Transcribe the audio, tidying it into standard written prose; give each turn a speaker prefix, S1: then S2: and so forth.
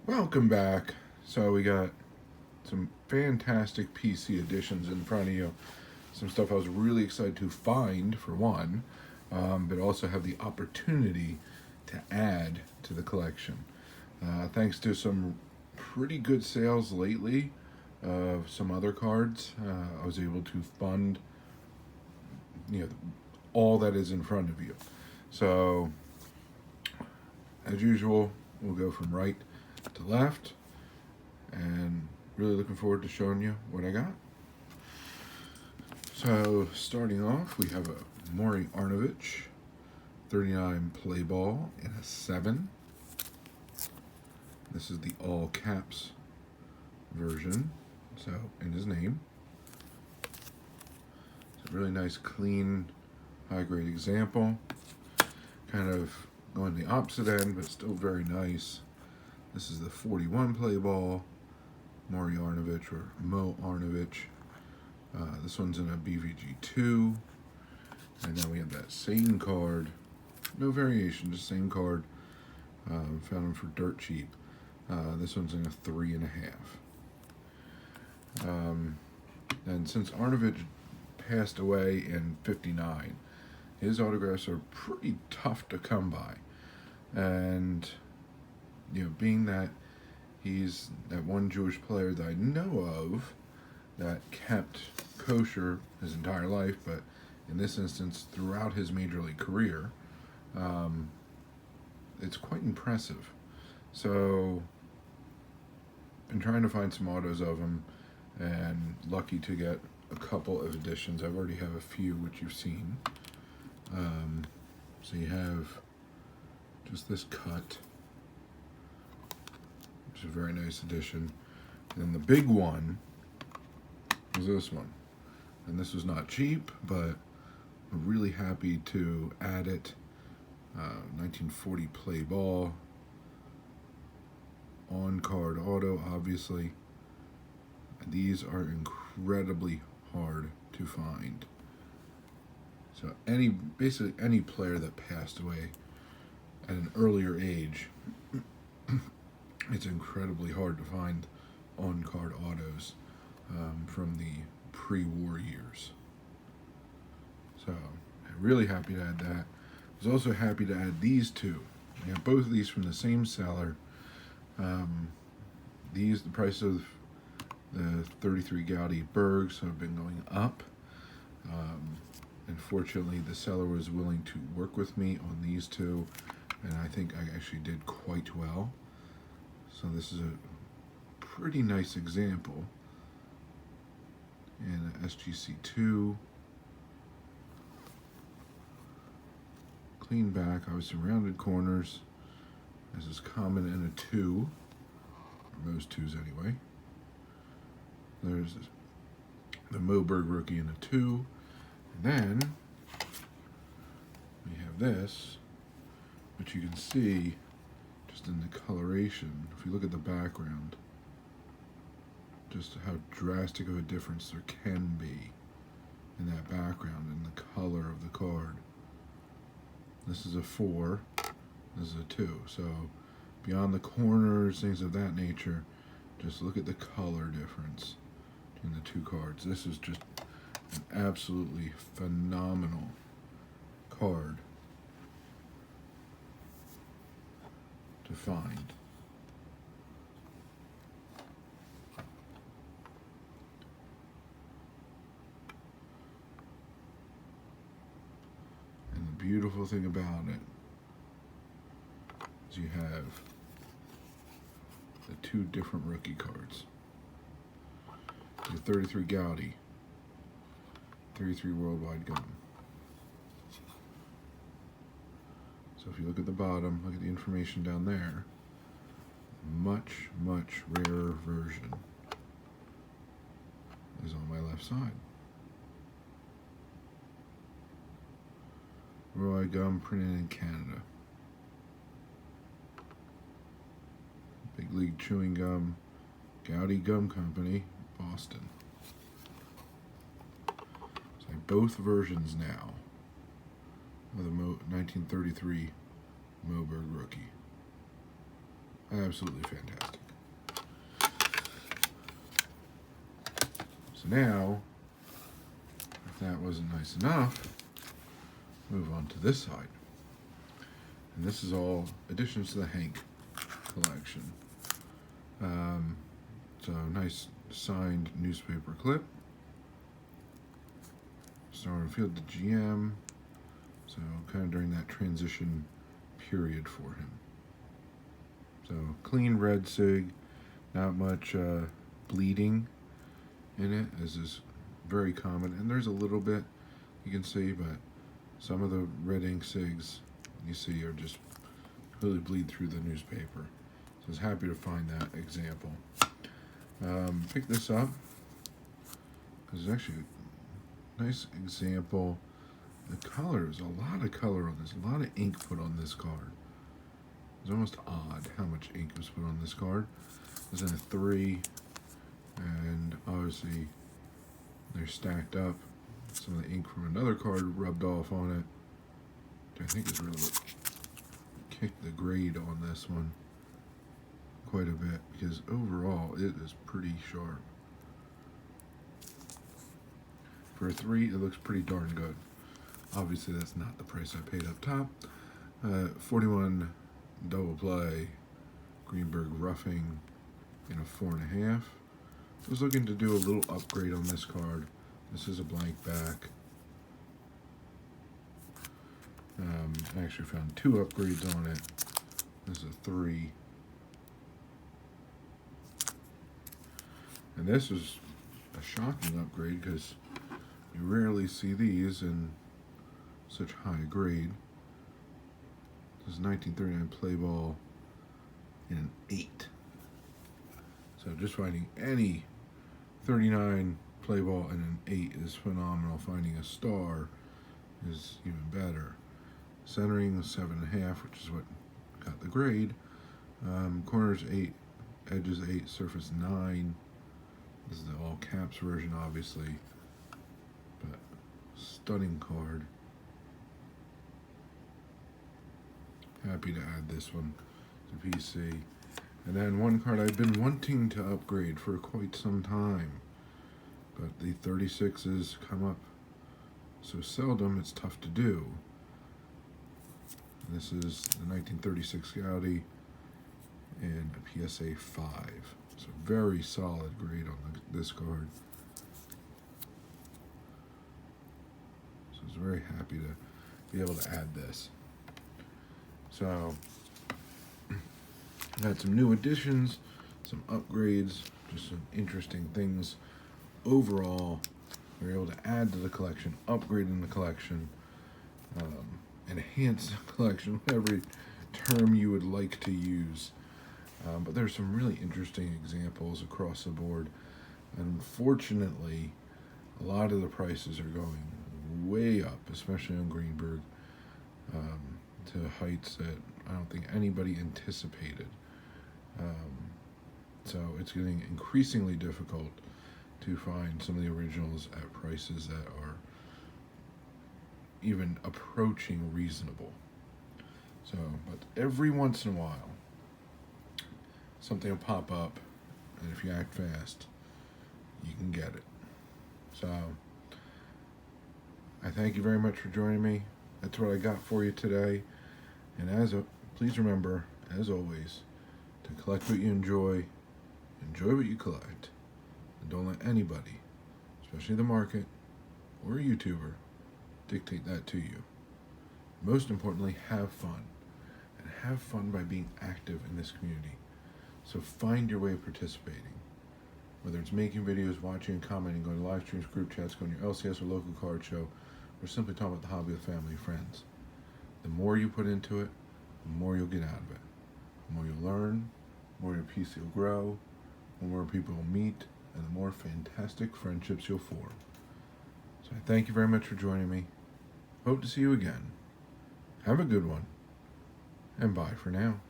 S1: Welcome back. So we got some fantastic PC editions in front of you. Some stuff I was really excited to find, for one, but also have the opportunity to add to the collection. Thanks to some pretty good sales lately of some other cards, I was able to fund, you know, all that is in front of you. So, as usual, we'll go from right to left, and really looking forward to showing you what I got. So starting off, we have a Maury Arnovich 39 play ball in a 7. This is the all caps version, so in his name. It's a really nice, clean, high grade example. Kind of going the opposite end, but still very nice. This is the 41 play ball, Maury Arnovich or Mo Arnovich. This one's in a BVG2. And then we have that same card, no variation, just same card. Found them for dirt cheap. This one's in a 3.5. And since Arnovich passed away in '59, his autographs are pretty tough to come by. And being that he's that one Jewish player that I know of that kept kosher his entire life, but in this instance, throughout his major league career, it's quite impressive. So, been trying to find some autos of him, and lucky to get a couple of editions. I already have a few, which you've seen. So you have just this cut, which is a very nice edition. And then the big one is this one. And this was not cheap, but I'm really happy to add it. 1940 play ball. On-card auto, obviously. These are incredibly hard to find. So basically any player that passed away at an earlier age, it's incredibly hard to find on-card autos from the pre-war years. So I'm really happy to add that. I was also happy to add these two. I got both of these from the same seller. The price of the 33 Gaudi Bergs have been going up. Unfortunately, the seller was willing to work with me on these two, and I think I actually did quite well. So this is a pretty nice example. And SGC2. Clean back, obviously rounded corners. This is common in a 2, or most 2s anyway. There's the Moberg rookie in a 2. And then we have this, which you can see just in the coloration. If you look at the background, just how drastic of a difference there can be in that background and the color of the card. This is a 4, this is a 2. So beyond the corners, things of that nature, just look at the color difference between the two cards. This is just an absolutely phenomenal card to find. And the beautiful thing about it is you have the two different rookie cards. The 33 Gaudi, 33 Worldwide Gum. So if you look at the bottom, look at the information down there, much, much rarer version is on my left side. Worldwide Gum printed in Canada. Big League Chewing Gum, Gaudi Gum Company, Boston. So I have both versions now of the 1933 Moberg rookie. Absolutely fantastic. So now, if that wasn't nice enough, move on to this side. And this is all additions to the Hank collection. So nice signed newspaper clip. Starting Field to GM. So kind of during that transition period for him. So clean red sig, not much bleeding in it, as is very common. And there's a little bit you can see, but some of the red ink sigs you see are just really bleed through the newspaper. So I was happy to find that example. Pick this up because it's actually a nice example. The color, there's a lot of color on this, a lot of ink put on this card. It's almost odd how much ink was put on this card. There's in a 3, and obviously they're stacked up. Some of the ink from another card rubbed off on it, which I think is really what kicked the grade on this one quite a bit, because overall it is pretty sharp. For a 3, it looks pretty darn good. Obviously that's not the price I paid up top. 41 double play, Greenberg roughing in a 4.5. I was looking to do a little upgrade on this card. This is a blank back. I actually found 2 upgrades on it. This is a 3. And this is a shocking upgrade because you rarely see these in such high grade. This is 1939 play ball in an 8. So just finding any 39 play ball in an 8 is phenomenal. Finding a star is even better. Centering 7.5, which is what got the grade. Corners 8, edges 8, surface 9. This is the all caps version, obviously, but stunning card. Happy to add this one to PC. And then one card I've been wanting to upgrade for quite some time, but the 36s come up so seldom it's tough to do. This is the 1936 Gaudi and a PSA 5. So very solid grade on this card. So I was very happy to be able to add this. So I had some new additions, some upgrades, just some interesting things. Overall, we were able to add to the collection, upgrade in the collection, enhance the collection, whatever term you would like to use. But there's some really interesting examples across the board. Unfortunately, a lot of the prices are going way up, especially on Greenberg, to heights that I don't think anybody anticipated. So it's getting increasingly difficult to find some of the originals at prices that are even approaching reasonable. So, but every once in a while, something will pop up, and if you act fast, you can get it. So, I thank you very much for joining me. That's what I got for you today. And please remember, as always, to collect what you enjoy what you collect, and don't let anybody, especially the market or a YouTuber, dictate that to you. Most importantly, have fun, and have fun by being active in this community. So find your way of participating, whether it's making videos, watching and commenting, going to live streams, group chats, going to your LCS or local card show, or simply talking about the hobby with family and friends. The more you put into it, the more you'll get out of it. The more you'll learn, the more your PC will grow, the more people will meet, and the more fantastic friendships you'll form. So I thank you very much for joining me. Hope to see you again. Have a good one, and bye for now.